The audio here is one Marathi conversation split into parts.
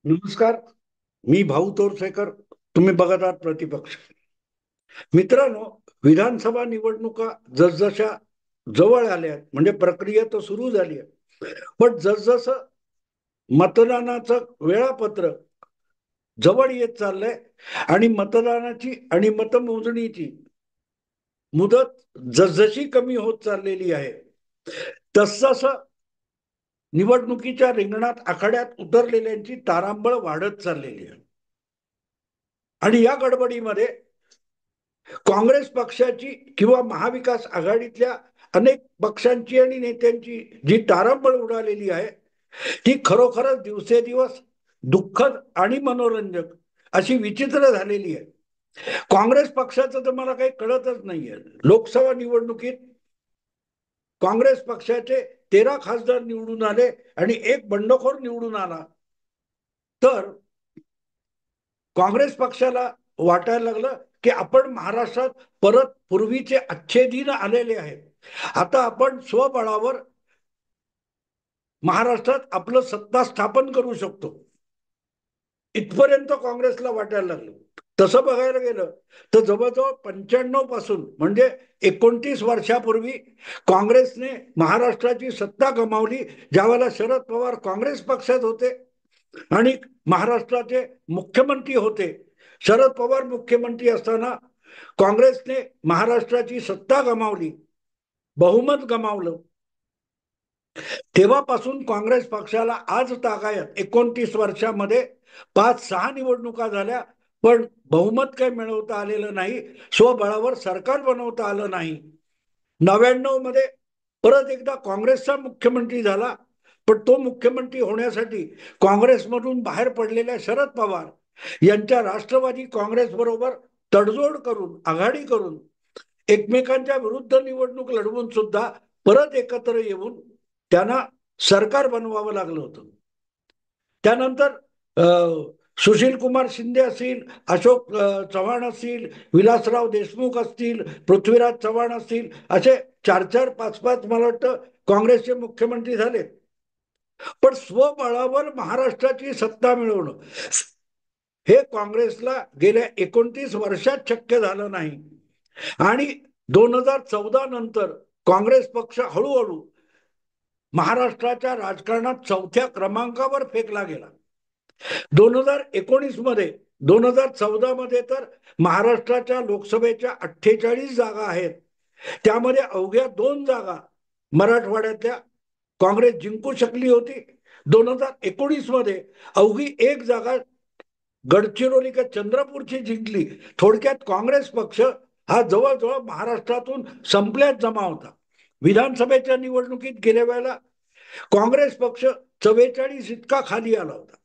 नमस्कार. मी भाऊ तोरसेकर. तुम्ही बघत आहात प्रतिपक्ष. मित्रांनो, विधानसभा निवडणुका जसजशा जवळ आल्या आहेत, म्हणजे प्रक्रिया तर सुरू झाली आहे, पण जसजसं मतदानाचं वेळापत्रक जवळ येत चाललंय आणि मतदानाची आणि मतमोजणीची मुदत जसजशी कमी होत चाललेली आहे, तसतसं निवडणुकीच्या रिंगणात आखाड्यात उतरलेल्यांची तारांबळ वाढत चाललेली आहे. आणि या गडबडीमध्ये काँग्रेस पक्षाची किंवा महाविकास आघाडीतल्या अनेक पक्षांची आणि नेत्यांची जी तारांबळ उडालेली आहे, ती खरोखरच दिवसेदिवस दुःखद आणि मनोरंजक अशी विचित्र झालेली आहे. काँग्रेस पक्षाचं तर मला काही कळतच नाहीये. लोकसभा निवडणुकीत काँग्रेस पक्षाचे 13 खासदार निवडून आले आणि एक बंडखोर निवडून आला. तर काँग्रेस पक्षाला वाटायला लागलं की आपण महाराष्ट्रात परत पूर्वीचे अच्छे दिन आलेले आहेत. आता आपण स्वबळावर महाराष्ट्रात आपलं सत्ता स्थापन करू शकतो, इथपर्यंत काँग्रेसला वाटायला लागलं. तसं बघायला गेलं तर जवळजवळ 95 पासून, म्हणजे 29 वर्षापूर्वी काँग्रेसने महाराष्ट्राची सत्ता गमावली, ज्यावेळेला शरद पवार काँग्रेस पक्षात होते आणि महाराष्ट्राचे मुख्यमंत्री होते. शरद पवार मुख्यमंत्री असताना काँग्रेसने महाराष्ट्राची सत्ता गमावली, बहुमत गमावलं. तेव्हापासून काँग्रेस पक्षाला आज तागायत 29 वर्षामध्ये 5-6 निवडणुका झाल्या, पण बहुमत काही मिळवता आलेलं नाही, स्वबळावर सरकार बनवता आलं नाही. 99 मध्ये परत एकदा काँग्रेसचा मुख्यमंत्री झाला, पण तो मुख्यमंत्री होण्यासाठी काँग्रेसमधून बाहेर पडलेल्या शरद पवार यांच्या राष्ट्रवादी काँग्रेस बरोबर तडजोड करून, आघाडी करून, एकमेकांच्या विरुद्ध निवडणूक लढवून सुद्धा परत एकत्र येऊन त्यांना सरकार बनवावं लागलं होतं. त्यानंतर सुशील कुमार शिंदे असतील, अशोक चव्हाण असतील, विलासराव देशमुख असतील, पृथ्वीराज चव्हाण असतील, असे 4-4, 5-5 मला वाटतं काँग्रेसचे मुख्यमंत्री झाले. पण स्वबळावर महाराष्ट्राची सत्ता मिळवणं हे काँग्रेसला गेल्या 29 वर्षात शक्य झालं नाही. आणि 2014 नंतर काँग्रेस पक्ष हळूहळू महाराष्ट्राच्या राजकारणात 4थ्या क्रमांकावर फेकला गेला. 2019 मध्ये, 2014 मध्ये तर महाराष्ट्राच्या लोकसभेच्या 48 जागा आहेत, त्यामध्ये अवघ्या 2 जागा मराठवाड्यातल्या काँग्रेस जिंकू शकली होती. 2019 मध्ये अवघी 1 जागा गडचिरोली का चंद्रपूरची जिंकली. थोडक्यात काँग्रेस पक्ष हा जवळजवळ महाराष्ट्रातून संपल्यात जमा होता. विधानसभेच्या निवडणुकीत गेल्या वेळेला काँग्रेस पक्ष 44 इतका खाली आला होता.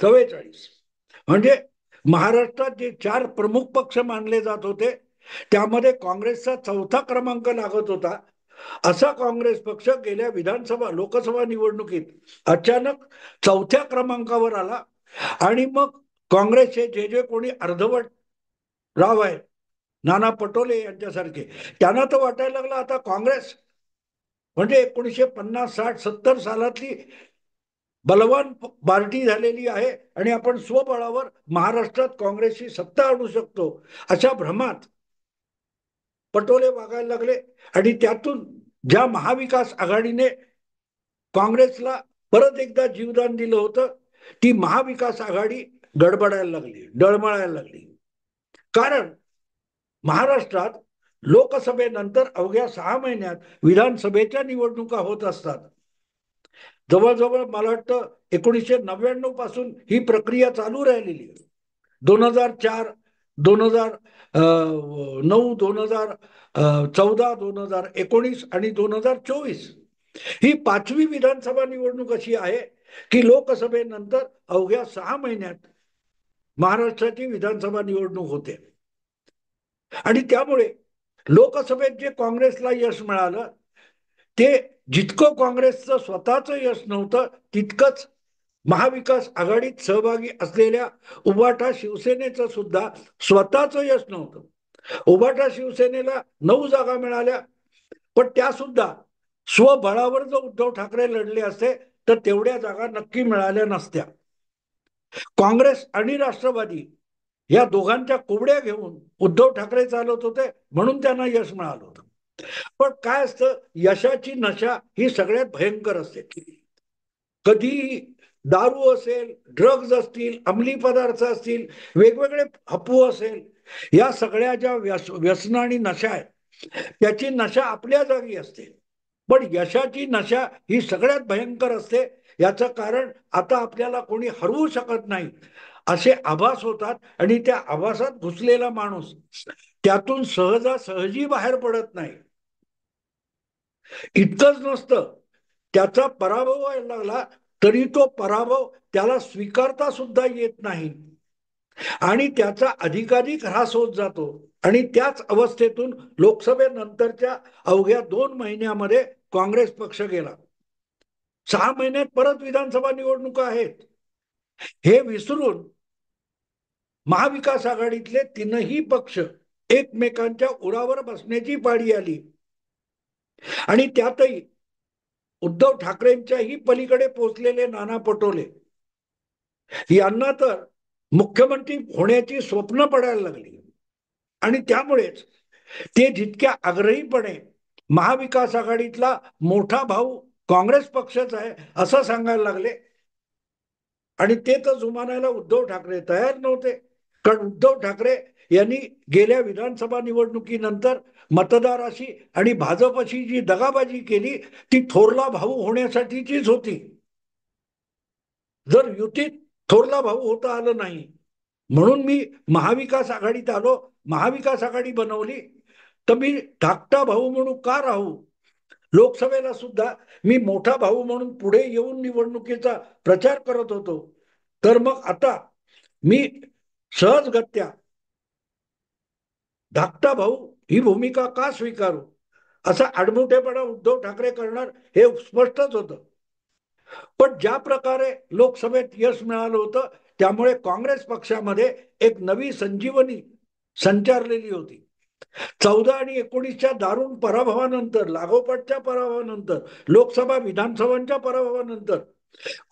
44 म्हणजे महाराष्ट्रात जे 4 प्रमुख पक्ष मानले जात होते त्यामध्ये काँग्रेसचा 4था क्रमांक लागत होता. असा काँग्रेस पक्ष गेल्या विधानसभा लोकसभा निवडणुकीत अचानक 4थ्या क्रमांकावर आला. आणि मग काँग्रेसचे जे जे कोणी अर्धवट राव आहेत, नाना पटोले यांच्यासारखे, त्यांना तर वाटायला लागलं आता काँग्रेस म्हणजे 1950, 60, 70 सालातली बलवान पार्टी झालेली आहे आणि आपण स्वबळावर महाराष्ट्रात काँग्रेसची सत्ता आणू शकतो, अशा भ्रमात पटोले वागायला लागले. आणि त्यातून ज्या महाविकास आघाडीने काँग्रेसला परत एकदा जीवदान दिलं होतं, ती महाविकास आघाडी गडबडायला लागली, डळमळायला लागली. कारण महाराष्ट्रात लोकसभेनंतर अवघ्या 6 महिन्यात विधानसभेच्या निवडणुका होत असतात. जवळजवळ मला वाटतं 1999 पासून ही प्रक्रिया चालू राहिलेली आहे. 2004, 2009, 2014, 2019 आणि 2024 ही 5वी विधानसभा निवडणूक अशी आहे की लोकसभेनंतर अवघ्या 6 महिन्यात महाराष्ट्राची विधानसभा निवडणूक होते. आणि त्यामुळे लोकसभेत जे काँग्रेसला यश मिळालं ते जितकं काँग्रेसचं स्वतःचं यश नव्हतं, तितकंच महाविकास आघाडीत सहभागी असलेल्या उबाटा शिवसेनेचं सुद्धा स्वतःचं यश नव्हतं. उबाटा शिवसेनेला 9 जागा मिळाल्या, पण त्या सुद्धा स्वबळावर जर उद्धव ठाकरे लढले असते तर तेवढ्या जागा नक्की मिळाल्या नसत्या. काँग्रेस आणि राष्ट्रवादी या दोघांच्या कोबड्या घेऊन उद्धव ठाकरे चालत होते, म्हणून त्यांना यश मिळालं होतं. पण काय असतं, यशाची नशा ही सगळ्यात भयंकर असते. कधी दारू असेल, ड्रग्ज असतील, अंमली पदार्थ असतील, वेगवेगळे अफू असेल, या सगळ्या ज्या व्यसन आणि नशा आहे, त्याची नशा आपल्या जागी असते. पण यशाची नशा ही सगळ्यात भयंकर असते. याचं कारण आता आपल्याला कोणी हरवू शकत नाही असे आभास होतात, आणि त्या आभासात घुसलेला माणूस त्यातून सहजासहजी बाहेर पडत नाही. इतकंच नसतं, त्याचा पराभव व्हायला लागला तरी तो पराभव त्याला स्वीकारता सुद्धा येत नाही, आणि त्याचा अधिकाधिक ह्रास होत जातो. आणि त्याच अवस्थेतून लोकसभेनंतरच्या अवघ्या 2 महिन्यामध्ये काँग्रेस पक्ष गेला. 6 महिन्यात परत विधानसभा निवडणुका आहेत. हे विसरून महाविकास आघाडीतले तीनही पक्ष एकमेकांच्या उरावर बसण्याची पाळी आली. आणि त्यातही उद्धव ठाकरेंच्याही पलीकडे पोहोचलेले नाना पटोले यांना तर मुख्यमंत्री होण्याची स्वप्न पडायला लागली. आणि त्यामुळेच ते जितक्या आग्रहीपणे महाविकास आघाडीतला मोठा भाऊ काँग्रेस पक्षच आहे असं सांगायला लागले, आणि ते तर जुमानायला उद्धव ठाकरे तयार नव्हते. कारण उद्धव ठाकरे यांनी गेल्या विधानसभा निवडणुकीनंतर मतदाराशी आणि भाजपशी जी दगाबाजी केली ती थोरला भाऊ होण्यासाठीचीच होती. जर युतीत थोरला भाऊ होता आलं नाही, म्हणून मी महाविकास आघाडीत आलो, महाविकास आघाडी बनवली, तर मी धाकटा भाऊ म्हणून का राहू? लोकसभेला सुद्धा मी मोठा भाऊ म्हणून पुढे येऊन निवडणुकीचा प्रचार करत होतो. तर मग आता मी सहजगत्या धाकटा भाऊ ही भूमिका का स्वीकारू, असा आडमुठेपणा उद्धव ठाकरे करणार हे स्पष्टच होतं. पण ज्या प्रकारे लोकसभेत यश मिळालं होतं, त्यामुळे काँग्रेस पक्षामध्ये एक नवी संजीवनी संचारलेली होती. 14 आणि 19च्या दारुण पराभवानंतर, लागोपाठच्या पराभवानंतर, लोकसभा विधानसभांच्या पराभवानंतर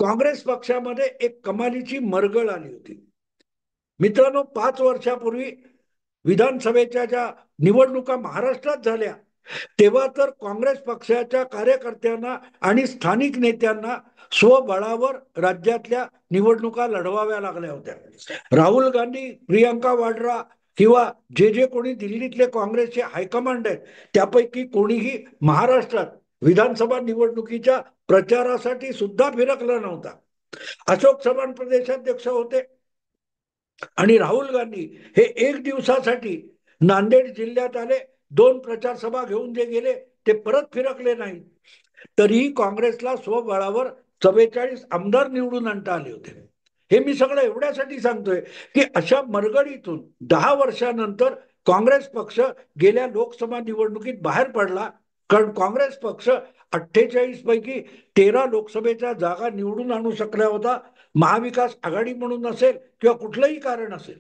काँग्रेस पक्षामध्ये एक कमालीची मरगळ आली होती. मित्रांनो, 5 वर्षापूर्वी विधानसभेच्या ज्या निवडणुका महाराष्ट्रात झाल्या, तेव्हा तर काँग्रेस पक्षाच्या कार्यकर्त्यांना आणि स्थानिक नेत्यांना स्वबळावर राज्यातल्या निवडणुका लढवाव्या लागल्या होत्या. राहुल गांधी, प्रियंका वाड्रा किंवा जे जे कोणी दिल्लीतले काँग्रेसचे हायकमांड आहेत, त्यापैकी कोणीही महाराष्ट्रात विधानसभा निवडणुकीच्या प्रचारासाठी सुद्धा फिरकला नव्हता. अशोक चव्हाण प्रदेशाध्यक्ष होते, आणि राहुल गांधी हे 1 दिवसासाठी नांदेड जिल्ह्यात आले, 2 प्रचार सभा घेऊन जे गेले ते परत फिरकले नाही. तरीही काँग्रेसला स्वबळावर 44 आमदार निवडून आणता आले होते. हे मी सगळं एवढ्यासाठी सांगतोय की अशा मरगडीतून 10 वर्षानंतर काँग्रेस पक्ष गेल्या लोकसभा निवडणुकीत बाहेर पडला. कारण काँग्रेस पक्ष 48 पैकी 13 लोकसभेच्या जागा निवडून आणू शकला होता, महाविकास आघाडी म्हणून असेल किंवा कुठलंही कारण असेल.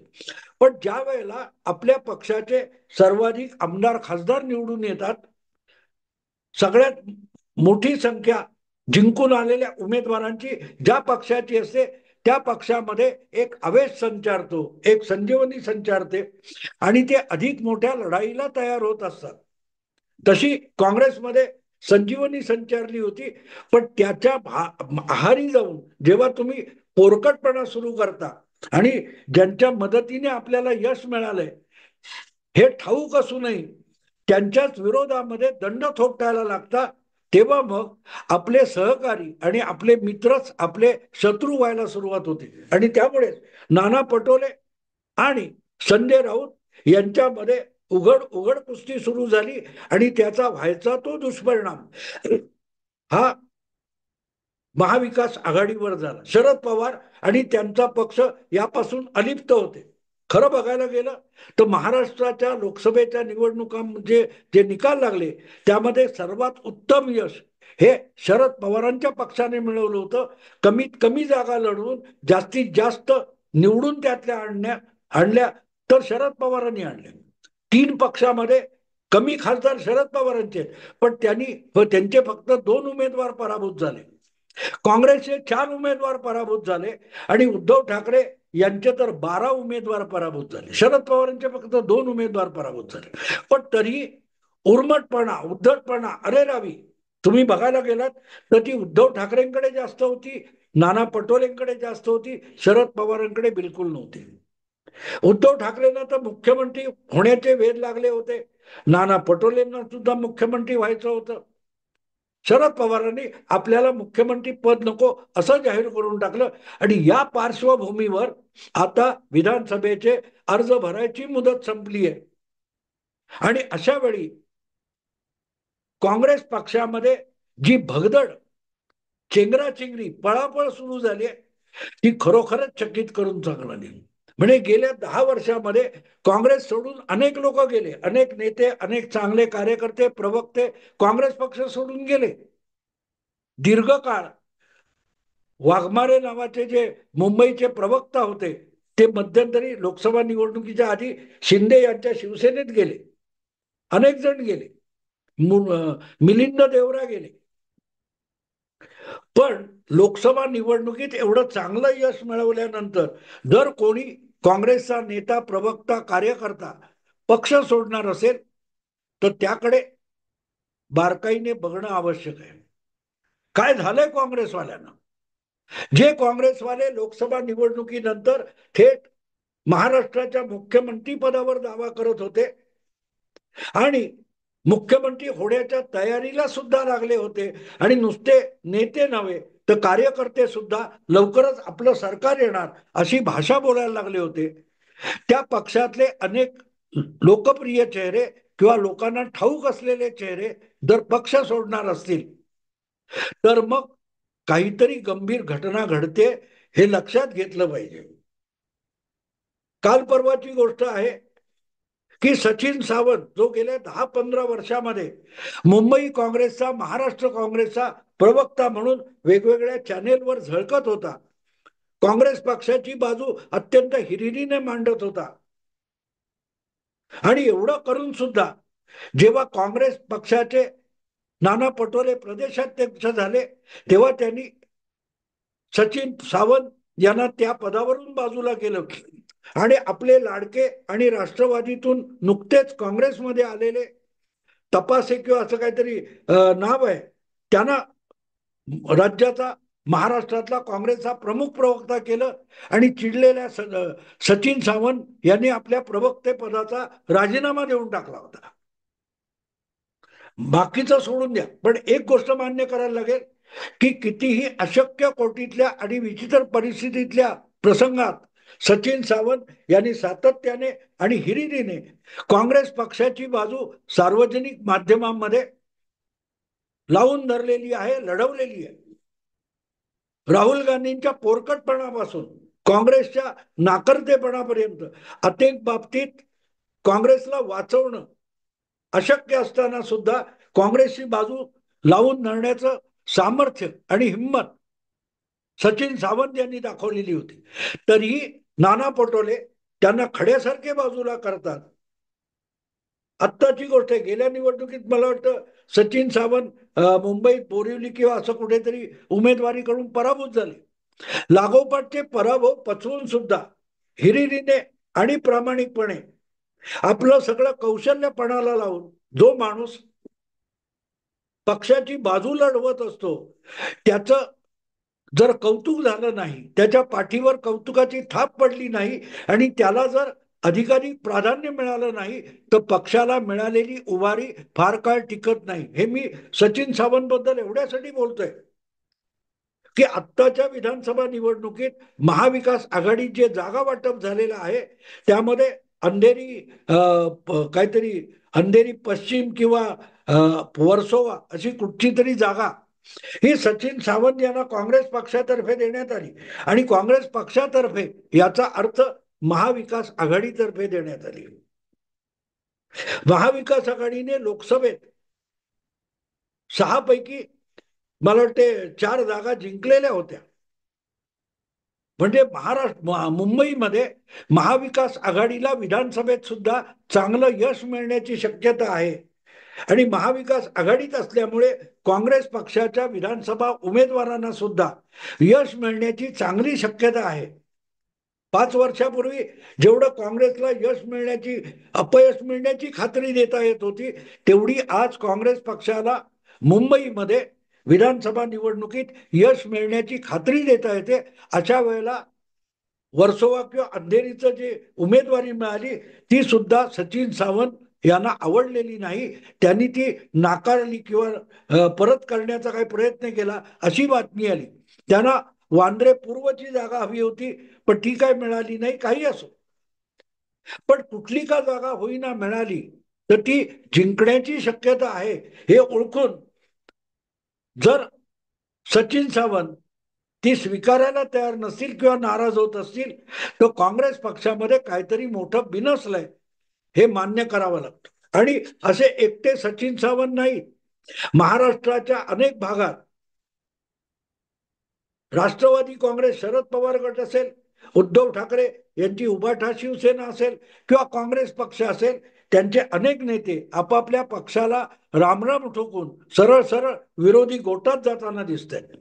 पण ज्या वेळेला आपल्या पक्षाचे सर्वाधिक आमदार खासदार निवडून येतात, सगळ्यात मोठी संख्या जिंकून आलेल्या उमेदवारांची ज्या पक्षाची असते, त्या पक्षामध्ये एक आवेश संचारतो, एक संजीवनी संचारते, आणि ते अधिक मोठ्या लढाईला तयार होत असतात. तशी काँग्रेसमध्ये संजीवनी संचारली होती. पण त्याच्या आहारी जाऊन जेव्हा तुम्ही पोरकटपणा सुरू करता आणि ज्यांच्या मदतीने आपल्याला यश मिळालंय हे ठाऊक असूनही त्यांच्याच विरोधामध्ये दंड थोपटायला लागतात, तेव्हा मग आपले सहकारी आणि आपले मित्रच आपले शत्रू व्हायला सुरुवात होते. आणि त्यामुळे नाना पटोले आणि संजय राऊत यांच्यामध्ये उघड उघड कुस्ती सुरू झाली, आणि त्याचा व्हायचा तो दुष्परिणाम हा महाविकास आघाडीवर झाला. शरद पवार आणि त्यांचा पक्ष यापासून अलिप्त होते. खरं बघायला गेलं तर महाराष्ट्राच्या लोकसभेच्या निवडणुकांमध्ये जे निकाल लागले त्यामध्ये सर्वात उत्तम यश हे शरद पवारांच्या पक्षाने मिळवलं होतं. कमीत कमी जागा लढवून जास्तीत जास्त निवडून त्यातल्या आणल्या तर शरद पवारांनी आणल्या. 3 पक्षामध्ये कमी खासदार शरद पवारांचे, पण त्यांचे फक्त 2 उमेदवार पराभूत झाले. काँग्रेसचे 4 उमेदवार पराभूत झाले आणि उद्धव ठाकरे यांचे तर 12 उमेदवार पराभूत झाले. शरद पवारांचे फक्त 2 उमेदवार पराभूत झाले. पण तरी उर्मटपणा, उद्धटपणा, अरे रावी, तुम्ही बघायला गेलात तर ती उद्धव ठाकरेंकडे जास्त होती, नाना पटोलेंकडे जास्त होती, शरद पवारांकडे बिलकुल नव्हती. उद्धव ठाकरेंना तर मुख्यमंत्री होण्याचे वेध लागले होते, नाना पटोलेंना सुद्धा मुख्यमंत्री व्हायचं होतं. शरद पवारांनी आपल्याला मुख्यमंत्री पद नको असं जाहीर करून टाकलं. आणि या पार्श्वभूमीवर आता विधानसभेचे अर्ज भरायची मुदत संपली आहे. आणि अशा वेळी काँग्रेस पक्षामध्ये जी भगदड, चेंगराचेंगरी, पळापळ सुरू झाली आहे ती खरोखरच चकित करून चालणारी. म्हणजे गेल्या 10 वर्षामध्ये काँग्रेस सोडून अनेक लोक गेले, अनेक नेते, अनेक चांगले कार्यकर्ते, प्रवक्ते काँग्रेस पक्ष सोडून गेले. दीर्घकाळ वाघमारे नावाचे जे मुंबईचे प्रवक्ता होते ते मध्यंतरी लोकसभा निवडणुकीच्या आधी शिंदे यांच्या शिवसेनेत गेले. अनेक जण गेले, मिलिंद देवरा गेले. पण लोकसभा निवडणुकीत एवढं चांगलं यश मिळवल्यानंतर जर कोणी काँग्रेसचा नेता, प्रवक्ता, कार्यकर्ता पक्ष सोडणार असेल तर त्याकडे बारकाईने बघणं आवश्यक आहे. काय झालंय काँग्रेसवाल्यांना? जे काँग्रेसवाले लोकसभा निवडणुकीनंतर थेट महाराष्ट्राच्या मुख्यमंत्री पदावर दावा करत होते आणि मुख्यमंत्री होण्याच्या तयारीला सुद्धा लागले होते, आणि नुसते नेते नव्हे तर कार्यकर्ते सुद्धा लवकरच आपलं सरकार येणार अशी भाषा बोलायला लागले होते, त्या पक्षातले अनेक लोकप्रिय चेहरे किंवा लोकांना ठाऊक असलेले चेहरे जर पक्ष सोडणार असतील तर मग काहीतरी गंभीर घटना घडते हे लक्षात घेतलं पाहिजे. काल परवाची गोष्ट आहे की सचिन सावंत जो गेल्या 10-15 वर्षामध्ये मुंबई काँग्रेसचा, महाराष्ट्र काँग्रेसचा प्रवक्ता म्हणून वेगवेगळ्या चॅनेलवर झळकत होता, काँग्रेस पक्षाची बाजू अत्यंत हिरिरीने मांडत होता, आणि एवढं करून सुद्धा जेव्हा काँग्रेस पक्षाचे नाना पटोले प्रदेशाध्यक्ष झाले तेव्हा त्यांनी सचिन सावंत यांना त्या पदावरून बाजूला केलं आणि आपले लाडके आणि राष्ट्रवादीतून नुकतेच काँग्रेसमध्ये आलेले तपासे किंवा असं काहीतरी नाव आहे, त्यांना राज्याचा, महाराष्ट्रातला काँग्रेसचा प्रमुख प्रवक्ता केलं. आणि चिडलेल्या सचिन सावंत यांनी आपल्या प्रवक्ते पदाचा राजीनामा देऊन टाकला होता. बाकीचं सोडून द्या, पण एक गोष्ट मान्य करायला लागेल की कितीही अशक्य कोटीतल्या आणि विचित्र परिस्थितीतल्या प्रसंगात सचिन सावंत यांनी सातत्याने आणि हिरिरीने काँग्रेस पक्षाची बाजू सार्वजनिक माध्यमांमध्ये लावून धरलेली आहे, लढवलेली आहे. राहुल गांधींच्या पोरकटपणापासून काँग्रेसच्या नाकर्तेपणापर्यंत अनेक बाबतीत काँग्रेसला वाचवणं अशक्य असताना सुद्धा काँग्रेसची बाजू लावून धरण्याचं सामर्थ्य आणि हिंमत सचिन सावंत यांनी दाखवलेली होती. तरीही नाना पटोले त्यांना खड्यासारखे बाजूला करतात. आत्ताची गोष्ट आहे, गेल्या निवडणुकीत मला वाटतं सचिन सावंत मुंबईत बोरिवली किंवा असं कुठेतरी उमेदवारीकडून पराभूत झाले. लागोपाठचे पराभव पचवून सुद्धा हिरिरीने आणि प्रामाणिकपणे आपलं सगळं कौशल्य पणाला लावून जो माणूस पक्षाची बाजू लढवत असतो त्याचं जर कौतुक झालं नाही, त्याच्या पाठीवर कौतुकाची थाप पडली नाही आणि त्याला जर अधिकाधिक प्राधान्य मिळालं नाही तर पक्षाला मिळालेली उभारी फार काळ टिकत नाही. हे मी सचिन सावंत बद्दल एवढ्यासाठी बोलतोय की आत्ताच्या विधानसभा निवडणुकीत महाविकास आघाडी जे जागा वाटप झालेलं आहे त्यामध्ये अंधेरी काहीतरी अंधेरी पश्चिम किंवा वर्सोवा अशी कुठची तरी जागा ही सचिन सावंत यांना काँग्रेस पक्षातर्फे देण्यात आली, आणि काँग्रेस पक्षातर्फे याचा अर्थ महाविकास आघाडीतर्फे देण्यात आली. महाविकास आघाडीने लोकसभेत 6 पैकी मला वाटते 4 जागा जिंकलेल्या होत्या. म्हणजे मुंबईमध्ये महाविकास आघाडीला विधानसभेत सुद्धा चांगलं यश मिळण्याची शक्यता आहे. आणि महाविकास आघाडीत असल्यामुळे काँग्रेस पक्षाच्या विधानसभा उमेदवारांना सुद्धा यश मिळण्याची चांगली शक्यता आहे. 5 वर्षापूर्वी जेवढं काँग्रेसला यश मिळण्याची अपयश मिळण्याची खात्री देता येत होती, तेवढी आज काँग्रेस पक्षाला मुंबईमध्ये विधानसभा निवडणुकीत यश मिळण्याची खात्री देता येते. अशा वेळेला वर्सोवा किंवा अंधेरीचं जे उमेदवारी मिळाली ती सुद्धा सचिन सावंत यांना आवडलेली नाही. त्यांनी ती नाकारली किंवा परत करण्याचा काही प्रयत्न केला अशी बातमी आली. त्यांना वांद्रे पूर्वची जागा हवी होती, पण ती काय मिळाली नाही. काही असो, पण कुठली का जागा होईना मिळाली तर ती जिंकण्याची शक्यता आहे हे ओळखून जर सचिन सावंत ती स्वीकारायला तयार नसतील किंवा नाराज होत असतील तर काँग्रेस पक्षामध्ये काहीतरी मोठं बिनसलंय हे मान्य करावं लागतं. आणि असे एकटे सचिन सावंत नाही, महाराष्ट्राच्या अनेक भागात राष्ट्रवादी काँग्रेस, शरद पवार गट असेल, उद्धव ठाकरे यांची उभाठा शिवसेना असेल किंवा काँग्रेस पक्ष असेल, त्यांचे अनेक नेते आपापल्या पक्षाला रामराम ठोकून सरळ सरळ विरोधी गोटात जाताना दिसत आहेत.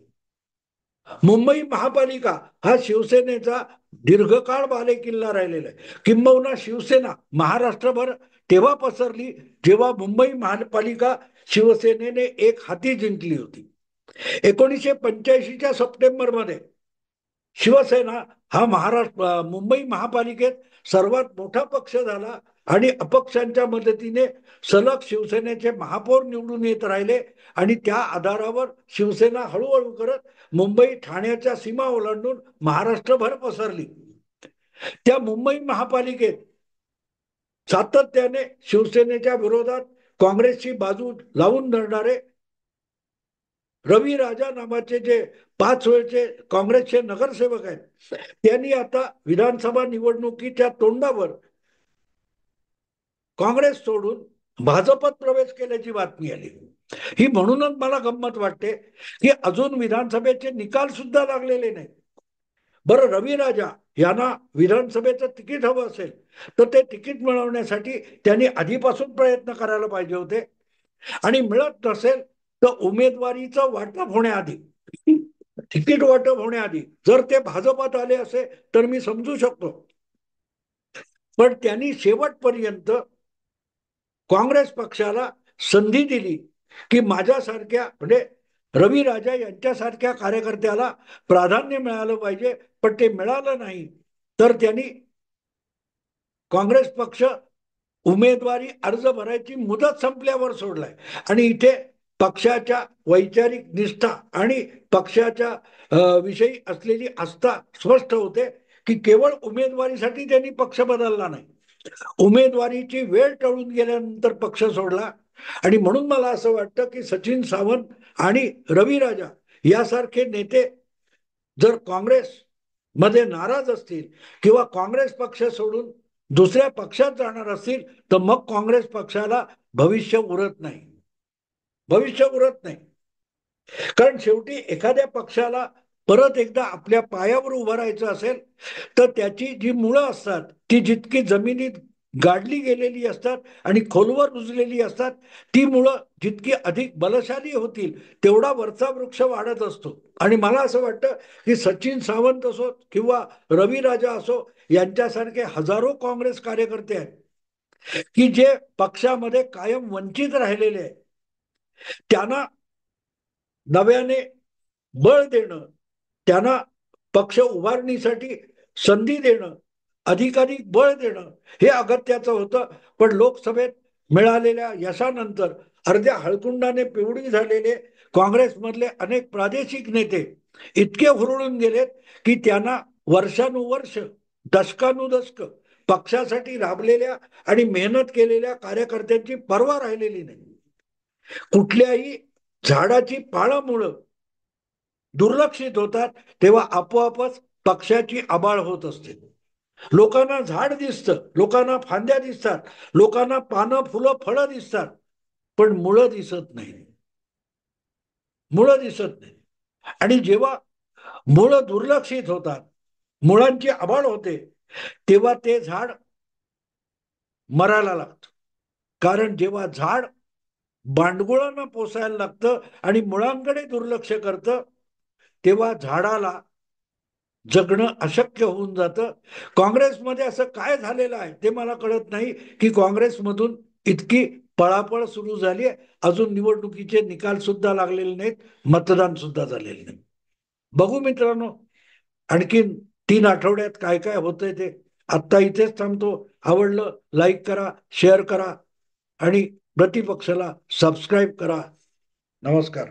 मुंबई महापालिका हा शिवसेनेचा दीर्घकाळ बालेकिल्ला राहिलेला आहे. किंबहुना शिवसेना महाराष्ट्रभर तेव्हा पसरली जेव्हा मुंबई महापालिका शिवसेनेने एक हाती जिंकली होती. 1985च्या सप्टेंबरमध्ये शिवसेना हा मुंबई महापालिकेत सर्वात मोठा पक्ष झाला आणि अपक्षांच्या मदतीने सलग शिवसेनेचे महापौर निवडून येत राहिले आणि त्या आधारावर शिवसेना हळूहळू करत मुंबई ठाण्याच्या सीमा ओलांडून महाराष्ट्रभर पसरली. त्या मुंबई महापालिकेत सातत्याने शिवसेनेच्या विरोधात काँग्रेसची बाजू लावून धरणारे रवी राजा नावाचे जे 5 वेळचे काँग्रेसचे नगरसेवक आहेत, त्यांनी आता विधानसभा निवडणुकीच्या तोंडावर काँग्रेस सोडून भाजपात प्रवेश केल्याची बातमी आली. ही म्हणूनच मला गंमत वाटते की अजून विधानसभेचे निकाल सुद्धा लागलेले नाही. बरं, रवी राजा यांना विधानसभेचं तिकीट हवं असेल तर ते तिकीट मिळवण्यासाठी त्यांनी आधीपासून प्रयत्न करायला पाहिजे होते. आणि मिळत नसेल तर उमेदवारीचं वाटप होण्याआधी, तिकीट वाटप होण्याआधी जर ते भाजपात आले असे तर मी समजू शकतो. पण त्यांनी शेवटपर्यंत काँग्रेस पक्षाला संधी दिली की माझ्यासारख्या म्हणजे रवी राजा यांच्यासारख्या कार्यकर्त्याला प्राधान्य मिळालं पाहिजे, पण ते मिळालं नाही. तर त्यांनी काँग्रेस पक्ष उमेदवारी अर्ज भरायची मुदत संपल्यावर सोडलाय. आणि इथे पक्षाच्या वैचारिक निष्ठा आणि पक्षाच्या विषयी असलेली आस्था स्पष्ट होते की केवळ उमेदवारीसाठी त्यांनी पक्ष बदलला नाही, उमेदवारीची वेळ टळून गेल्यानंतर पक्ष सोडला. आणि म्हणून मला असं वाटतं की सचिन सावंत आणि रवी राजा यासारखे नेते जर काँग्रेस मध्ये नाराज असतील किंवा काँग्रेस पक्ष सोडून दुसऱ्या पक्षात जाणार असतील तर मग काँग्रेस पक्षाला भविष्य उरत नाही, भविष्य उरत नाही. कारण शेवटी एखाद्या पक्षाला परत एकदा आपल्या पायावर उभं राहायचं असेल तर त्याची जी मुळं असतात ती जितकी जमिनीत गाडली गेलेली असतात आणि खोलवर रुजलेली असतात, ती मुळं जितकी अधिक बलशाली होतील तेवढा वरचा वृक्ष वाढत असतो. आणि मला असं वाटतं की सचिन सावंत असो किंवा रवी राजा असो यांच्यासारखे हजारो काँग्रेस कार्यकर्ते आहेत की जे पक्षामध्ये कायम वंचित राहिलेले आहेत, त्यांना नव्याने बळ देणं, त्यांना पक्ष उभारणीसाठी संधी देणं, अधिकाधिक बळ देणं हे अगत्याचं होतं. पण लोकसभेत मिळालेल्या यशानंतर अर्ध्या हळकुंडाने पिवळी झालेले काँग्रेसमधले अनेक प्रादेशिक नेते इतके हुरळून गेलेत की त्यांना वर्षानुवर्ष, दशकानुदशक पक्षासाठी राबलेल्या आणि मेहनत केलेल्या कार्यकर्त्यांची पर्वा राहिलेली नाही. कुठल्याही झाडाची पाळंमुळं दुर्लक्षित होतात तेव्हा आपोआपच पक्षाची आबाळ होत असते. लोकांना झाड दिसतं, लोकांना फांद्या दिसतात, लोकांना पानं, फुलं, फळं दिसतात, पण मुळं दिसत नाही, मुळं दिसत नाही. आणि जेव्हा मुळं दुर्लक्षित होतात, मुळांची आबाळ होते, तेव्हा ते झाड मरायला लागतं. कारण जेव्हा झाड बांडगुळांना पोसायला लागतं आणि मुळांकडे दुर्लक्ष करतं, तेव्हा झाडाला जगणं अशक्य होऊन जातं. काँग्रेसमध्ये असं काय झालेलं आहे ते मला कळत नाही, की काँग्रेसमधून इतकी पळापळ सुरू झाली आहे. अजून निवडणुकीचे निकाल सुद्धा लागलेले नाहीत, मतदान सुद्धा झालेलं नाही. बघू मित्रांनो, आणखीन 3 आठवड्यात काय काय होतंय ते. आत्ता इथेच थांबतो. आवडलं लाईक करा, शेअर करा आणि प्रतिपक्षाला सबस्क्राईब करा. नमस्कार.